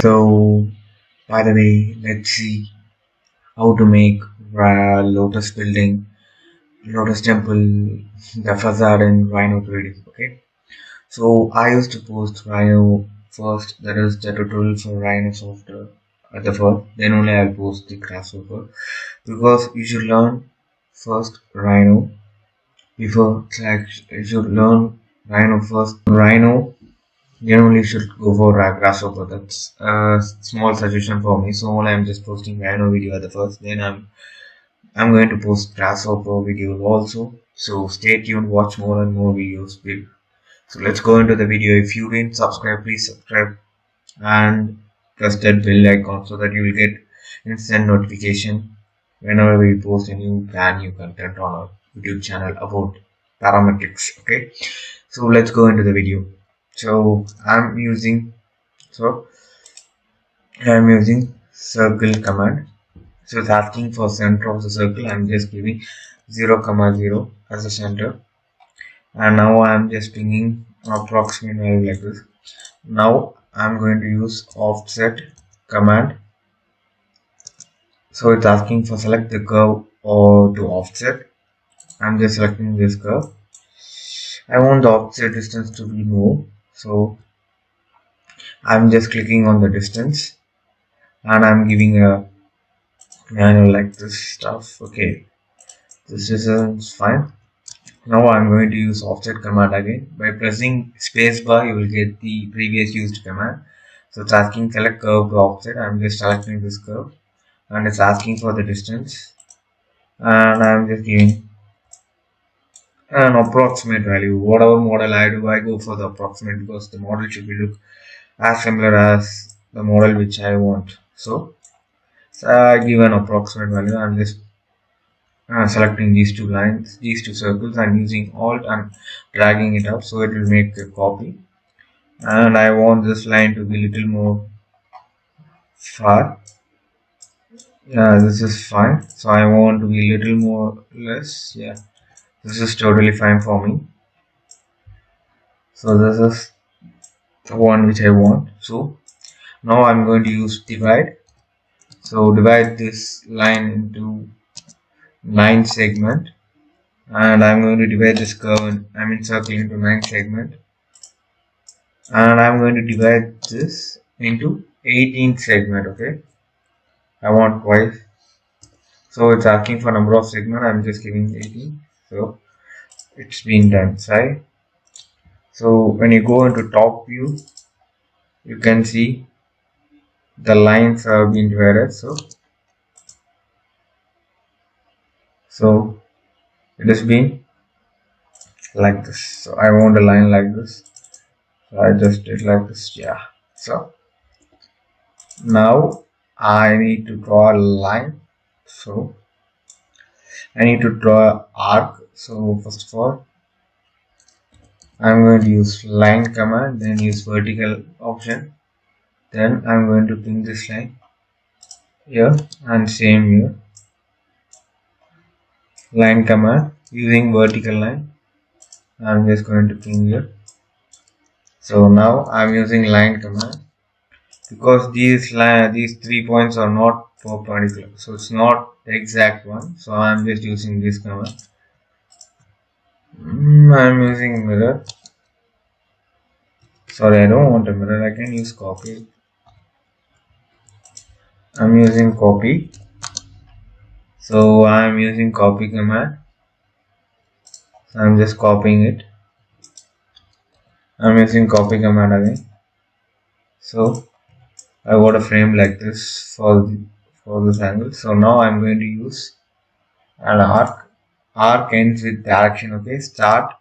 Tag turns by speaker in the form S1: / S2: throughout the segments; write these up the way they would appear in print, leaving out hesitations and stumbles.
S1: So, by the way, let's see how to make Lotus building, Lotus temple, the facade in Rhino 3D. Okay, so I used to post Rhino first, that is the tutorial for Rhino Software at the first, then only I'll post the Grasshopper because you should learn first Rhino before like you should learn Rhino first. Rhino generally should go for Grasshopper. That's a small suggestion for me. So only I'm just posting Rhino video at the first. Then I'm going to post Grasshopper videos also. So stay tuned. Watch more and more videos. So let's go into the video. If you didn't subscribe, please subscribe and press that bell icon so that you will get instant notification whenever we post a brand new content on our YouTube channel about parametrics. Okay. So let's go into the video. So so I'm using circle command. So it's asking for center of the circle. I'm just giving 0,0 as a center, and now I'm just bringing approximate value like this. Now I'm going to use offset command. So it's asking for select the curve or to offset. I'm just selecting this curve. I want the offset distance to be more, so I'm just clicking on the distance and I'm giving a manual like this stuff. Okay, this is fine. Now I'm going to use offset command again. By pressing spacebar, you will get the previous used command. So it's asking select curve to offset. I'm just selecting this curve and it's asking for the distance, and I'm just giving an approximate value. Whatever model I do, I go for the approximate because the model should be look as similar as the model which I want. So I give an approximate value. I'm just selecting these two lines, these two circles, and using alt and dragging it up so it will make a copy. And I want this line to be little more far. Yeah, this is fine. So I want to be little more less. Yeah, this is totally fine for me. So this is the one which I want. So now I'm going to use divide. So divide this line into 9 segment, and I'm going to divide this curve, circle into 9 segment, and I'm going to divide this into 18 segment. Okay, I want twice, so it's asking for number of segment. I'm just giving 18, so it's been done. Right, so when you go into top view, you can see the lines have been divided. So it has been like this. So I want a line like this, so I just did like this. Yeah, so now I need to draw a line. So I need to draw an arc. So first of all, I'm going to use line command, then use vertical option, then I'm going to bring this line here and same here. Line command using vertical line, I'm just going to bring here. So now I'm using line command because these 3 points are not perpendicular, so it's not the exact one. So I'm just using this command. I'm using mirror. Sorry, I don't want a mirror. I can use copy. I'm using copy. So I'm using copy command. So I'm just copying it. I'm using copy command again. So I got a frame like this for this angle. So now I'm going to use an arc. Arc ends with direction. Okay, start,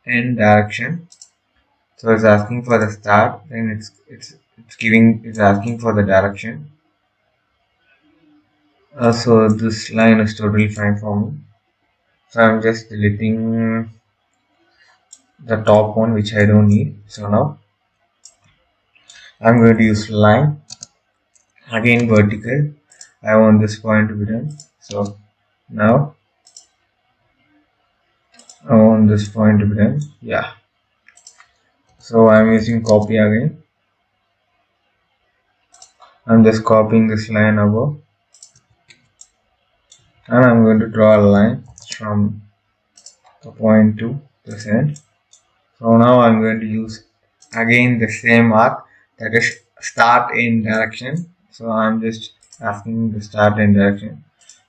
S1: end, direction. So it's asking for the start, then it's asking for the direction. So this line is totally fine for me. So I'm just deleting the top one which I don't need. So now I'm going to use line again, vertical. I want this point to be done. So now I want this point to be done. Yeah. So I'm using copy again. I'm just copying this line above, and I'm going to draw a line from the point to this end. So now I'm going to use again the same arc, that is start in direction. So I'm just asking the start in direction.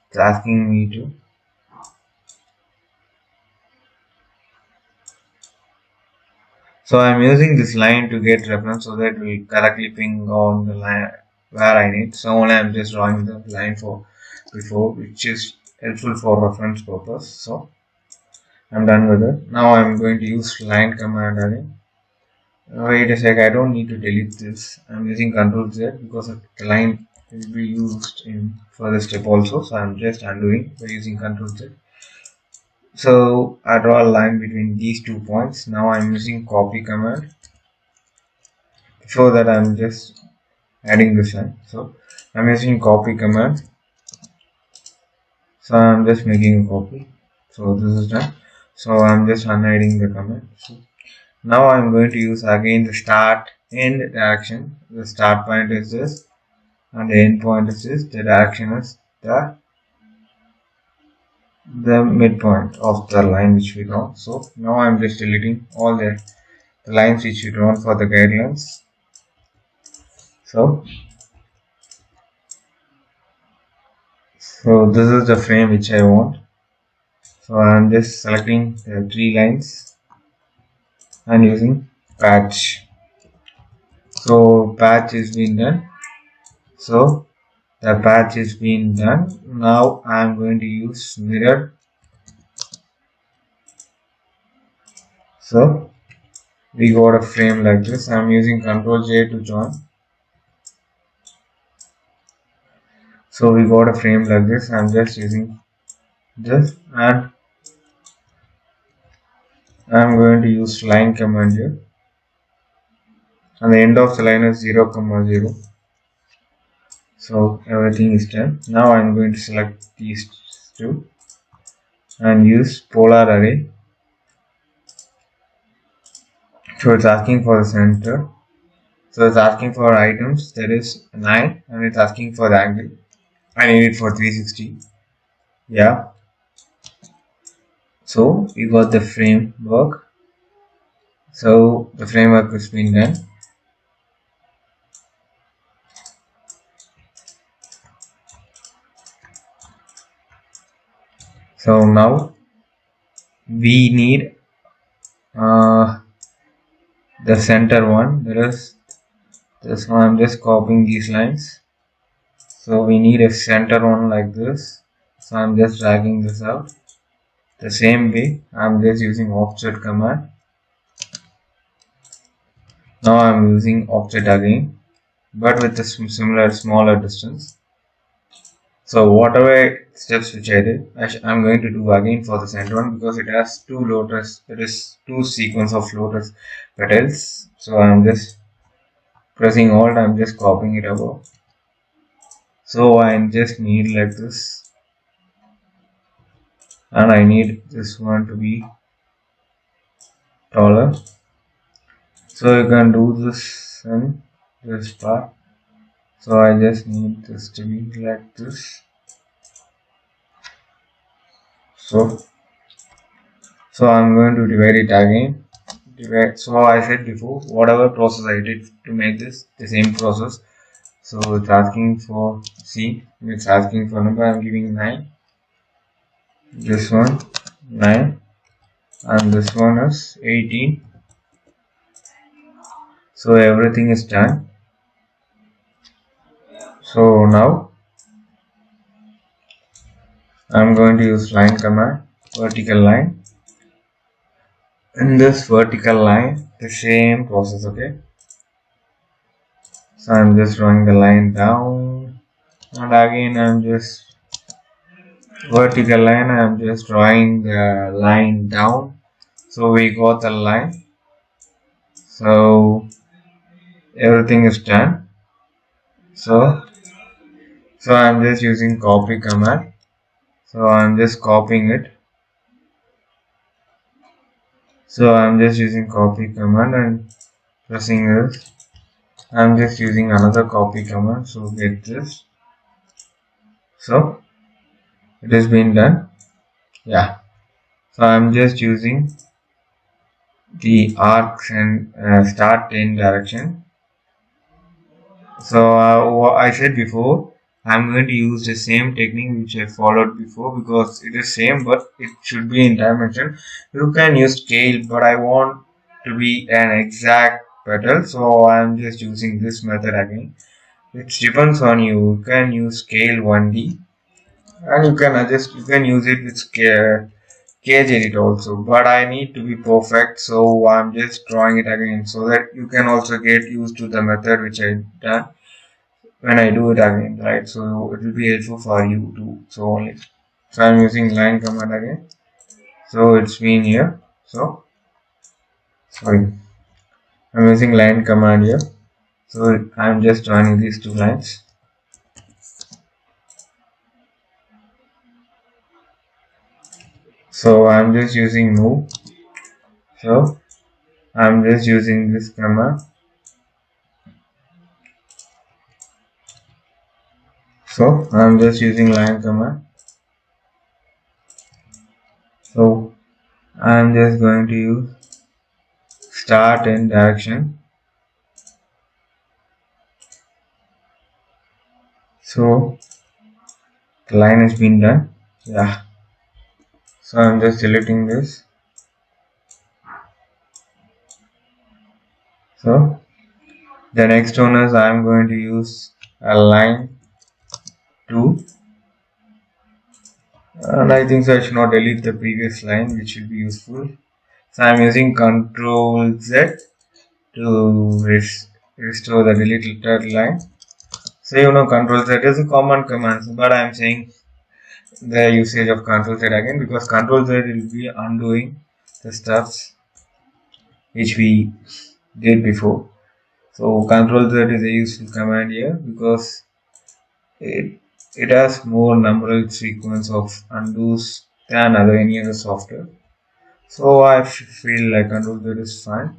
S1: It's asking me to. So I'm using this line to get reference so that it will correctly ping on the line where I need. So only I'm just drawing the line for before, which is helpful for reference purpose. So I'm done with it. Now I'm going to use line command again. Wait a sec, I don't need to delete this. I'm using Ctrl Z because the line will be used in further step also. So I'm just undoing by using Ctrl Z. So I draw a line between these 2 points. Now I'm using copy command. Before that I'm just adding this line. So I'm using copy command. So I'm just making a copy. So this is done. So I'm just unhiding the command. So now I'm going to use again the start end direction. The start point is this and the end point is this. The direction is the midpoint of the line which we draw. So now I'm just deleting all the lines which we drawn for the guidelines. So this is the frame which I want. So I'm just selecting the 3 lines and using patch. So patch is being done. So the patch is being done. Now I'm going to use mirror. So we got a frame like this. I'm using Ctrl J to join. So we got a frame like this. I'm just using this and I'm going to use line command here. And the end of the line is 0, 0. So everything is done. Now I'm going to select these two and use polar array. So it's asking for the center. So it's asking for items, that is 9, and it's asking for the angle. I need it for 360. Yeah. So we got the framework. So the framework has been done. So now we need the center one. That is this one. I'm just copying these lines. So we need a center one like this. So I'm just dragging this out. The same way I'm just using offset command. Now I'm using offset again, but with a similar smaller distance. So whatever steps which I did, I'm going to do again for the center one because it has 2 lotus, that is 2 sequence of lotus petals. So I'm just pressing alt, I'm just copying it above. So I just need like this, and I need this one to be taller. So you can do this in this part. So I just need this to be like this. So I'm going to divide it again. So I said before, whatever process I did to make this, the same process. So it's asking for C, it's asking for number, I'm giving 9. This one 9 and this one is 18. So everything is done. So now I'm going to use line command, vertical line. In this vertical line, the same process, okay? So I'm just drawing the line down, and again I'm just vertical line, I'm just drawing the line down. So we got the line. So everything is done. So I'm just using copy command. So I'm just copying it. So I'm just using copy command and pressing this. I'm just using another copy command. So get this. So it has been done. Yeah. So I'm just using the arcs and start in direction. So what I said before, I'm going to use the same technique which I followed before because it is same but it should be in dimension. You can use scale but I want to be an exact petal, so I'm just using this method again. It depends on you. You can use scale 1D and you can adjust, you can use it with scale cage edit also, but I need to be perfect, so I'm just drawing it again so that you can also get used to the method which I done when I do it again, right? So it will be helpful for you too. So only, so I'm using line command again. So it's been here. So sorry, I'm using line command here. So I'm just joining these two lines. So I'm just using move. So I'm just using this command. So I'm just using line command. So I'm just going to use start in direction. So the line has been done. Yeah. So I'm just deleting this. So the next one is I'm going to use a line 2, and I think so I should not delete the previous line, which will be useful. So I'm using Control Z to restore the deleted line. So you know Control Z is a common command, but I'm saying the usage of Control Z again because Control Z will be undoing the stuffs which we did before. So Control Z is a useful command here because it has more numerical sequence of undos than any other software. So I feel like Control Z is fine.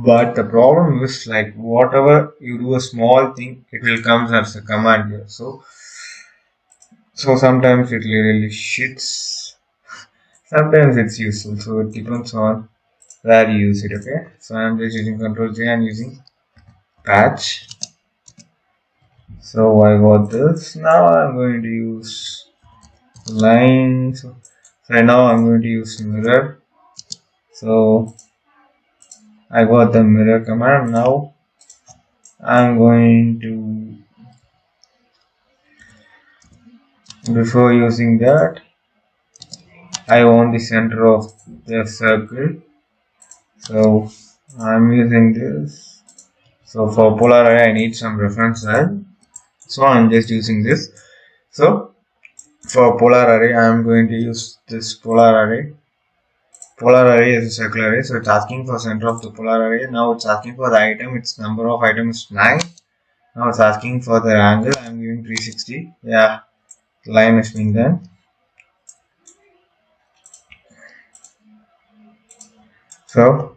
S1: But the problem is like whatever you do a small thing, it will come as a command here. So sometimes it really shits. Sometimes it's useful. So it depends on where you use it. Okay. So I'm just using Control J and using patch. So I got this. Now I'm going to use line. So now I'm going to use mirror. So I got the mirror command. Now I'm going to, before using that, I want the center of the circle. So I'm using this. So for polar array I need some reference line. So I'm just using this. So for polar array I am going to use this polar array. Polar array is a circular array, so it's asking for center of the polar array. Now it's asking for the item, its number of items is 9. Now it's asking for the angle, I'm giving 360. Yeah, line has been done. So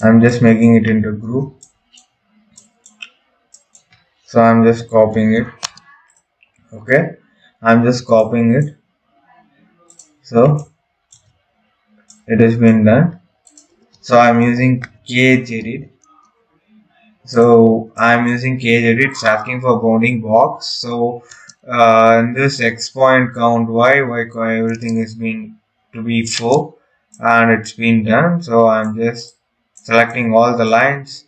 S1: I'm just making it into group. So I'm just copying it. Okay, I'm just copying it. So it has been done. So I'm using cage edit. So I'm using cage edit. It's asking for bounding box. So in this X point count y everything is been to be 4 and it's been done. So I'm just selecting all the lines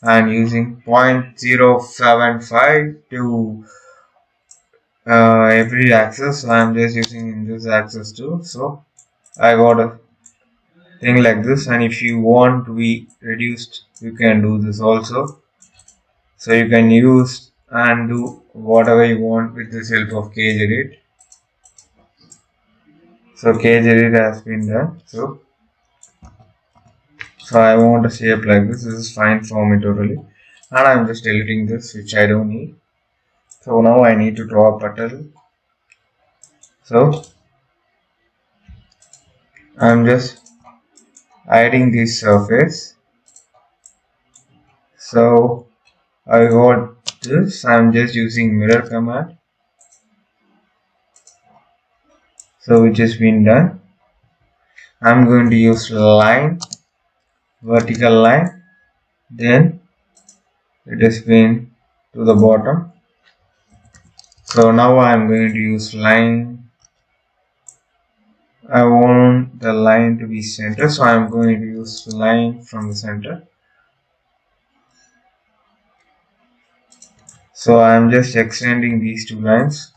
S1: and using 0.075 to every axis. So I'm just using in this axis too. So I got a thing like this, and if you want to be reduced you can do this also. So you can use and do whatever you want with the help of cage edit. So cage edit has been done. So I want a shape like this. This is fine for me totally, and I'm just deleting this which I don't need. So now I need to draw a petal. So I'm just hiding this surface. So I got this. I'm just using mirror command. So which has been done. I'm going to use line, vertical line. Then it has been to the bottom. So now I'm going to use line. I want the line to be center, so I'm going to use line from the center. So I'm just extending these two lines.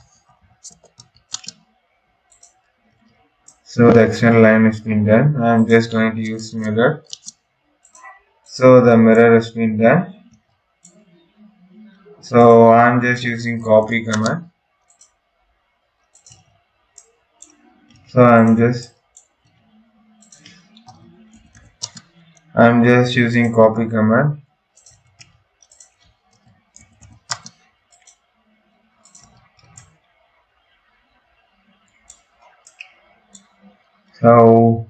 S1: So the extend line has been done. I'm just going to use mirror. So the mirror has been done. So I'm just using copy command. So I'm just using copy command. So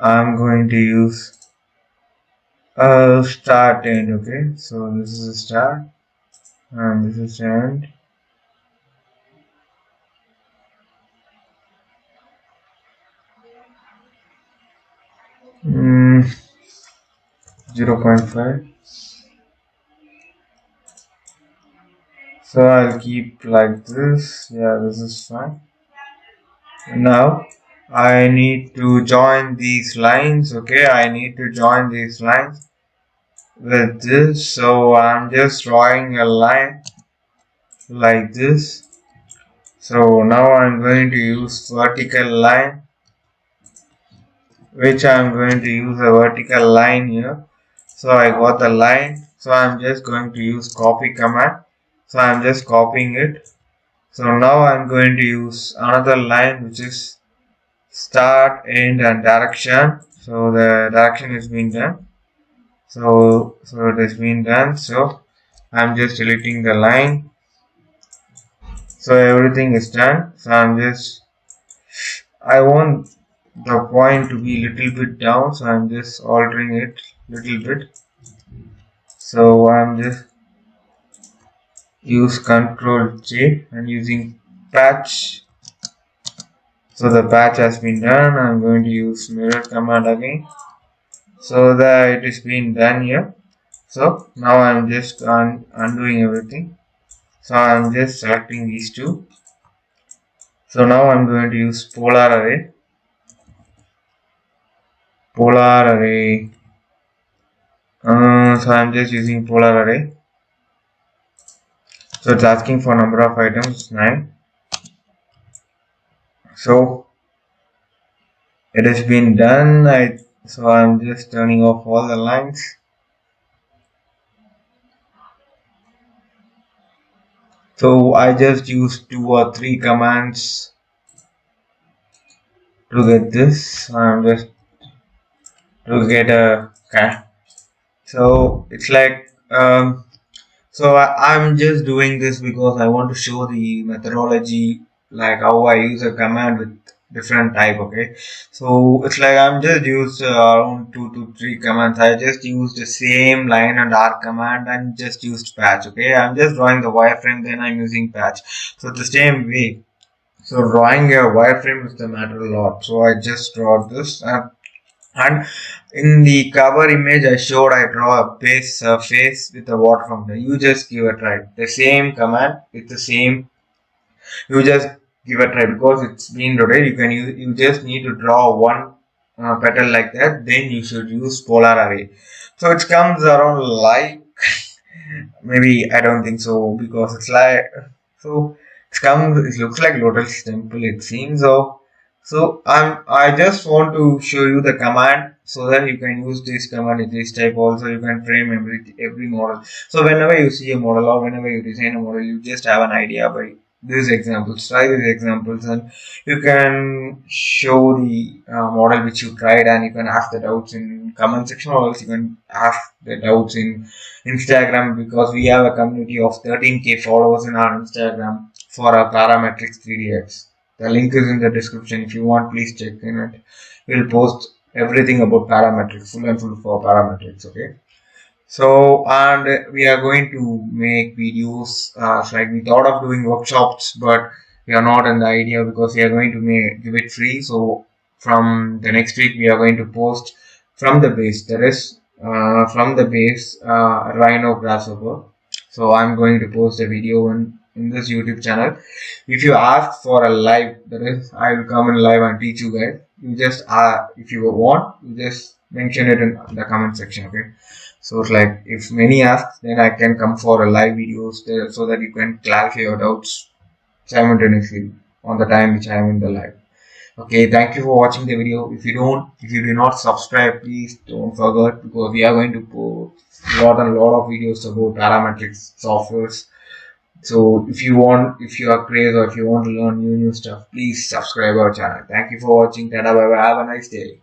S1: I'm going to use start end. Okay, so this is a start and this is end. 0.5. So I'll keep like this. Yeah, this is fine. Now I need to join these lines. Okay, I need to join these lines with this. So I'm just drawing a line like this. So now I'm going to use vertical line, which I'm going to use a vertical line here. So I got the line. So I'm just going to use copy command. So I'm just copying it. So now I'm going to use another line, which is start, end and direction. So the direction is being done. So it has been done. So I'm just deleting the line. So everything is done. So I want the point to be little bit down. So I'm just altering it little bit. So I'm just use Control J and using patch. So the patch has been done. I'm going to use mirror command again. So that it is been done here. So now I'm just undoing everything. So I'm just selecting these two. So now I'm going to use polar array. Polar array. So I'm just using polar array. So it's asking for number of items 9. So it has been done. So I'm just turning off all the lines. So I just used 2 or 3 commands to get this. I'm just to get a cat. So it's like so I'm just doing this because I want to show the methodology, like how I use a command with different type. Okay, so it's like I'm just used around 2 to 3 commands. I just used the same line and R command and just used patch. Okay, I'm just drawing the wireframe, then I'm using patch. So the same way. So drawing a wireframe is the matter a lot. So I just draw this and in the cover image I showed I draw a base surface with a water fountain. You just give a try. The same command with the same. You just give a try because it's been rotated. You just need to draw one petal like that. Then you should use polar array. So it comes around like maybe I don't think so because it's like so it looks like Lotus Temple it seems so I just want to show you the command so that you can use this command in this type also. You can frame every model. So whenever you see a model or whenever you design a model, you just have an idea by these examples. Try these examples and you can show the model which you tried, and you can ask the doubts in comment section, or else you can ask the doubts in Instagram, because we have a community of 13k followers in our Instagram for our parametrics 3dx. The link is in the description. If you want, please check in it. We'll post everything about parametrics, full and full for parametrics. Okay. So, and we are going to make videos. Like we thought of doing workshops, but we are not in the idea because we are going to give it free. So, from the next week, we are going to post from the base. There is from the base Rhino Grasshopper. So, I'm going to post a video in this YouTube channel. If you ask for a live, that is, I will come in live and teach you guys. You just if you want, you just mention it in the comment section. Okay. So it's like if many ask, then I can come for a live videos there so that you can clarify your doubts simultaneously on the time which I am in the live. Okay, thank you for watching the video. If you do not subscribe, please don't forget because we are going to post lot of videos about parametrics softwares. So if you are crazy or if you want to learn new stuff, please subscribe our channel. Thank you for watching. Tada, bye bye. Have a nice day.